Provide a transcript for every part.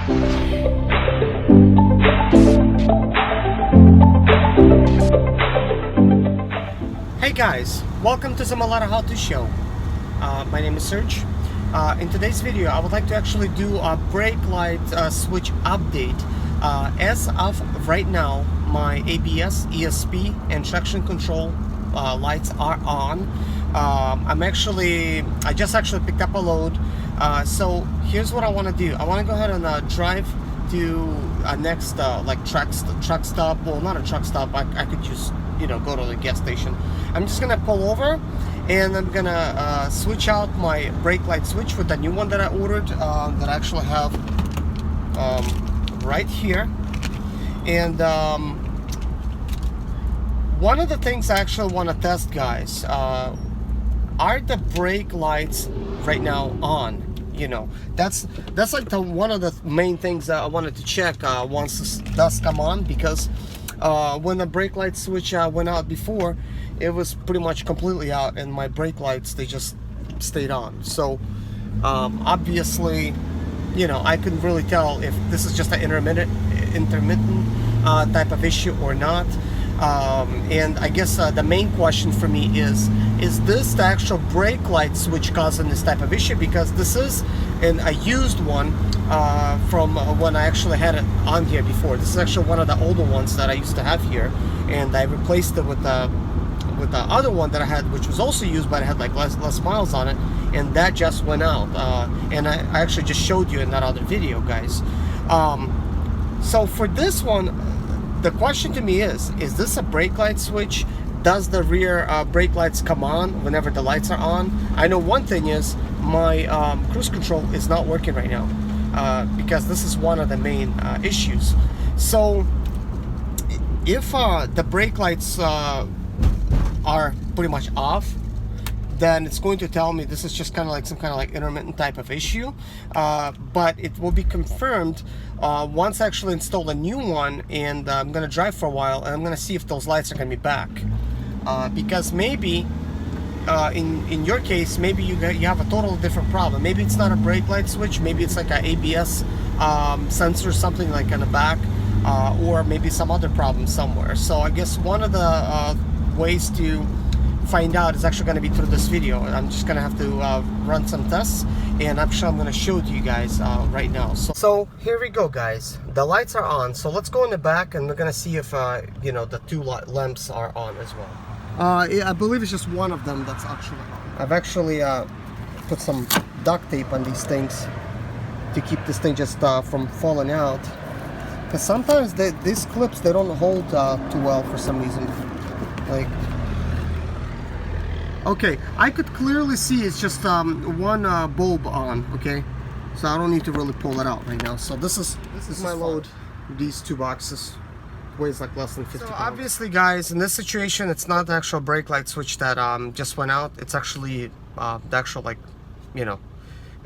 Hey guys, welcome to Zimaleta How To Show. My name is Serge. In today's video I would like to actually do a brake light switch update. As of right now, my ABS ESP and traction control lights are on. I just actually picked up a load. So here's what I want to do. I want to go ahead and drive to a next like truck stop. Well, not a truck stop. I could just, you know, go to the gas station. I'm just gonna pull over and I'm gonna switch out my brake light switch with the new one that I ordered, that I actually have right here. And one of the things I actually want to test, guys, are the brake lights right now on? You know, that's like one of the main things that I wanted to check once this does come on, because when the brake light switch went out before, it was pretty much completely out, and my brake lights, they just stayed on. So obviously, you know, I couldn't really tell if this is just an intermittent type of issue or not. And I guess the main question for me is this the actual brake light switch causing this type of issue? Because this is a used one from when I actually had it on here before. This is actually one of the older ones that I used to have here, and I replaced it with the other one that I had, which was also used, but it had like less miles on it, and that just went out. And I actually just showed you in that other video, guys. So for this one, the question to me is this a brake light switch? Does the rear brake lights come on whenever the lights are on? I know one thing is my cruise control is not working right now, because this is one of the main issues. So if the brake lights are pretty much off, then it's going to tell me this is just kind of like some kind of like intermittent type of issue. But it will be confirmed once I actually install a new one, and I'm gonna drive for a while, and I'm gonna see if those lights are gonna be back. Because maybe in your case, maybe you have a totally different problem. Maybe it's not a brake light switch, maybe it's like an ABS sensor, something like in the back, or maybe some other problem somewhere. So I guess one of the ways to find out is actually going to be through this video. I'm just going to have to run some tests, and I'm sure I'm going to show it to you guys right now. So here we go, guys. The lights are on, so let's go in the back and we're going to see if you know, the two lamps are on as well. I believe it's just one of them that's actually on. I've actually put some duct tape on these things to keep this thing just from falling out, because sometimes these clips, they don't hold too well for some reason. Like, okay, I could clearly see it's just one bulb on. Okay, so I don't need to really pull it out right now. So this is my load. These two boxes weighs like less than 50 pounds. Obviously, guys, in this situation, it's not the actual brake light switch that just went out. It's actually the actual, like, you know,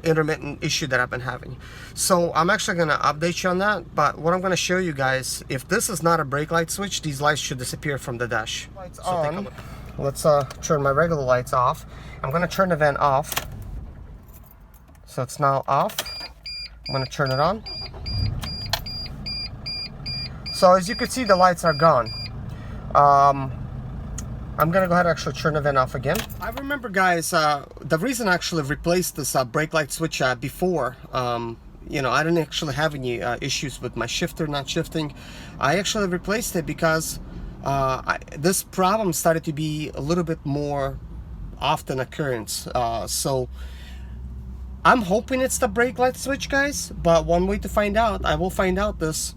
intermittent issue that I've been having. So I'm actually going to update you on that. But what I'm going to show you guys, if this is not a brake light switch, these lights should disappear from the dash. Lights on. Let's turn my regular lights off. I'm going to turn the van off. So it's now off. I'm going to turn it on. So as you can see, the lights are gone. I'm going to go ahead and actually turn the van off again. I remember, guys, the reason I actually replaced this brake light switch before, you know, I didn't actually have any issues with my shifter not shifting. I actually replaced it because this problem started to be a little bit more often occurrence. So I'm hoping it's the brake light switch, guys, but one way to find out, I will find out this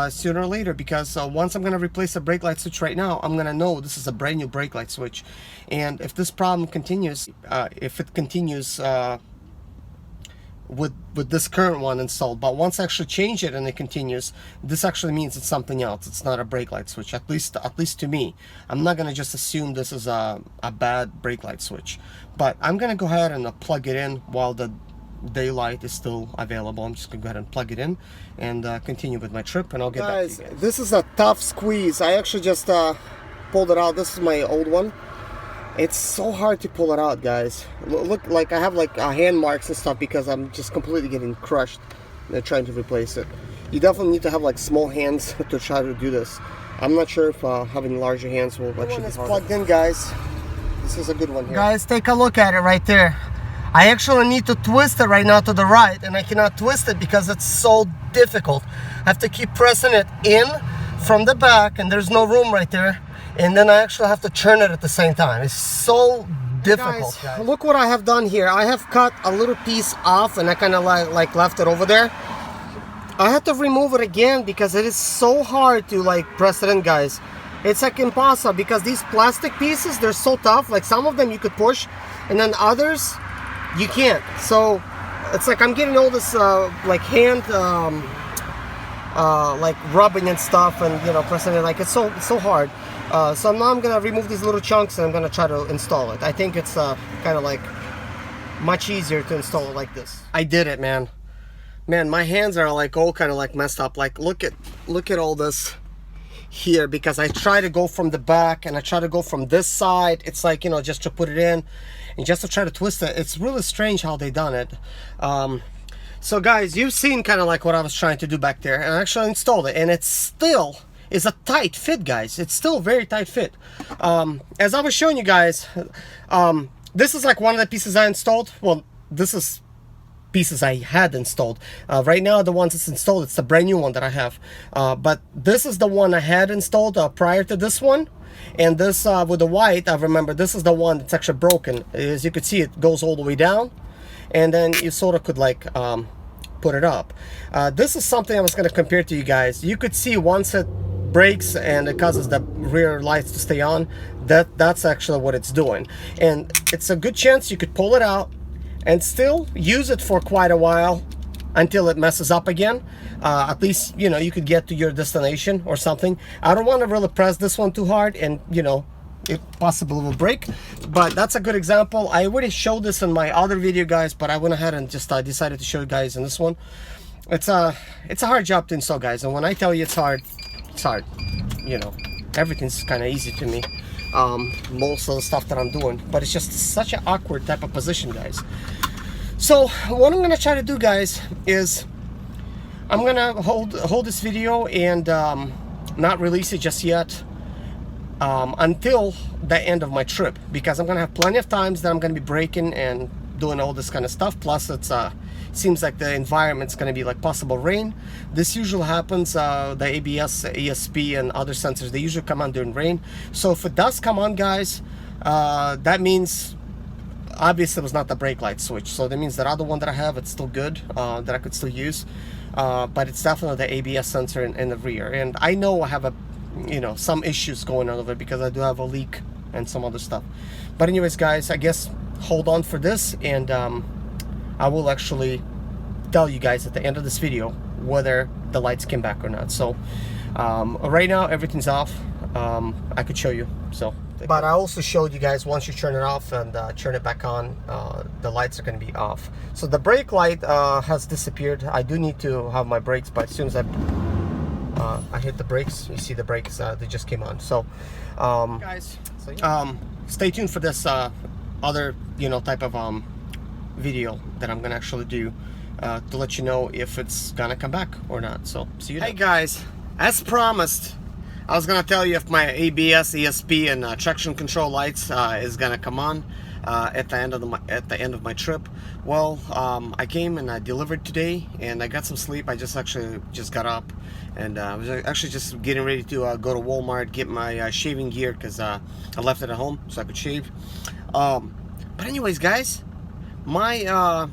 sooner or later, because once I'm going to replace the brake light switch right now, I'm going to know this is a brand new brake light switch. And if this problem continues, if it continues with this current one installed, but once I actually change it and it continues, this actually means it's something else. It's not a brake light switch, at least to me. I'm not going to just assume this is a bad brake light switch, but I'm going to go ahead and plug it in while the daylight is still available. I'm just gonna go ahead and plug it in and continue with my trip, and I'll get back to you guys. This is a tough squeeze. I actually just pulled it out. This is my old one. It's so hard to pull it out, guys. Look, like I have like hand marks and stuff because I'm just completely getting crushed. trying to replace it. You definitely need to have like small hands to try to do this. I'm not sure if having larger hands will actually be harder. Plugged in, guys. This is a good one here. Guys, take a look at it right there. I actually need to twist it right now to the right, and I cannot twist it because it's so difficult. I have to keep pressing it in from the back, and there's no room right there. And then I actually have to turn it at the same time. It's so difficult. Guys, look what I have done here. I have cut a little piece off, and I kind of like left it over there. I had to remove it again because it is so hard to like press it in, guys. It's like impossible because these plastic pieces, they're so tough. Like some of them you could push, and then others you can't. So it's like I'm getting all this like hand like rubbing and stuff, and you know, pressing it. Like it's so hard. So now I'm gonna remove these little chunks, and I'm gonna try to install it. I think it's kind of like much easier to install it like this. I did it, man. Man, my hands are like all kind of like messed up. Like look at all this here, because I try to go from the back and I try to go from this side. It's like, you know, just to put it in and just to try to twist it. It's really strange how they done it. So guys, you've seen kind of like what I was trying to do back there, and I actually installed it, and it still is a tight fit, guys. It's still very tight fit. As I was showing you guys, this is like one of the pieces I installed. Well, this is pieces I had installed. Right now, the ones that's installed, it's the brand new one that I have. But this is the one I had installed prior to this one. And this with the white, I remember this is the one that's actually broken. As you can see, it goes all the way down, and then you sort of could like put it up. This is something I was going to compare to you guys. You could see once it breaks and it causes the rear lights to stay on, that's actually what it's doing. And it's a good chance you could pull it out and still use it for quite a while until it messes up again. At least, you know, you could get to your destination or something. I don't want to really press this one too hard, and you know, it possibly will break. But that's a good example. I already showed this in my other video, guys, but I went ahead and just decided to show you guys in this one. It's a hard job to install, guys, and when I tell you it's hard, you know, everything's kind of easy to me. Most of the stuff that I'm doing, but it's just such an awkward type of position, guys. So what I'm gonna try to do, guys, is I'm gonna hold this video and not release it just yet until the end of my trip, because I'm gonna have plenty of times that I'm gonna be braking and doing all this kind of stuff. Plus it's seems like the environment's going to be like possible rain. This usually happens, the ABS ESP and other sensors, they usually come on during rain. So if it does come on, guys, that means obviously it was not the brake light switch. So that means that other one that I have, it's still good, that I could still use, but it's definitely the ABS sensor in the rear. And I know I have a, you know, some issues going on over it because I do have a leak and some other stuff. But anyways, guys, I guess hold on for this, and I will actually tell you guys at the end of this video whether the lights came back or not. So right now everything's off. I could show you, so, but I also showed you guys once you turn it off and turn it back on, the lights are going to be off. So the brake light has disappeared. I do need to have my brakes, but as soon as I hit the brakes, you see the brakes, they just came on. So guys, so yeah. Stay tuned for this other, you know, type of video that I'm gonna actually do to let you know if it's gonna come back or not. So see you. Hey guys, as promised, I was gonna tell you if my ABS ESP and traction control lights is gonna come on at the end of my trip. Well, I came and I delivered today, and I got some sleep. I actually just got up, and I was actually just getting ready to go to Walmart, get my shaving gear, because I left it at home so I could shave. But anyways, guys, my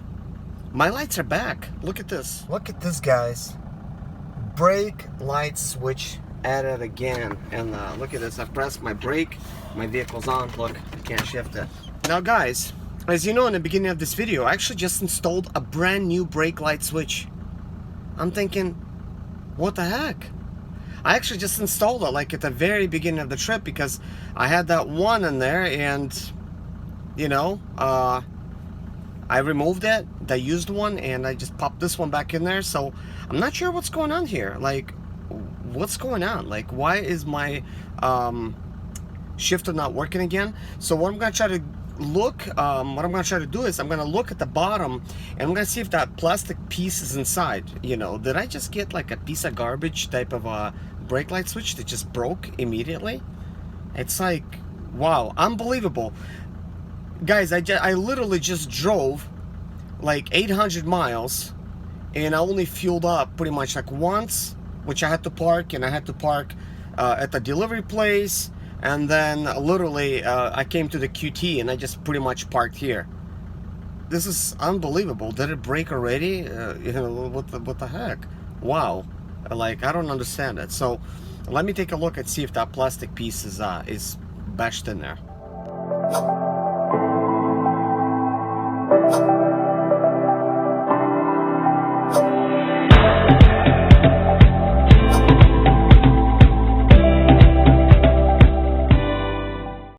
lights are back. Look at this. Look at this, guys. Brake light switch added again. And look at this. I pressed my brake. My vehicle's on. Look, I can't shift it. Now, guys, as you know, in the beginning of this video, I actually just installed a brand new brake light switch. I'm thinking, what the heck? I actually just installed it like at the very beginning of the trip, because I had that one in there, and you know, I removed it, the used one, and I just popped this one back in there. So I'm not sure what's going on here. Like, what's going on? Like, why is my shifter not working again? So what I'm gonna try to look, what I'm gonna try to do is I'm gonna look at the bottom and I'm gonna see if that plastic piece is inside. You know, did I just get like a piece of garbage type of a brake light switch that just broke immediately? It's like, wow, unbelievable. Guys, I literally just drove like 800 miles and I only fueled up pretty much like once, which I had to park, and I had to park at the delivery place, and then literally I came to the QT and I just pretty much parked here. This is unbelievable. Did it break already? You know, what the heck? Wow. Like, I don't understand it. So let me take a look and see if that plastic piece is bashed in there.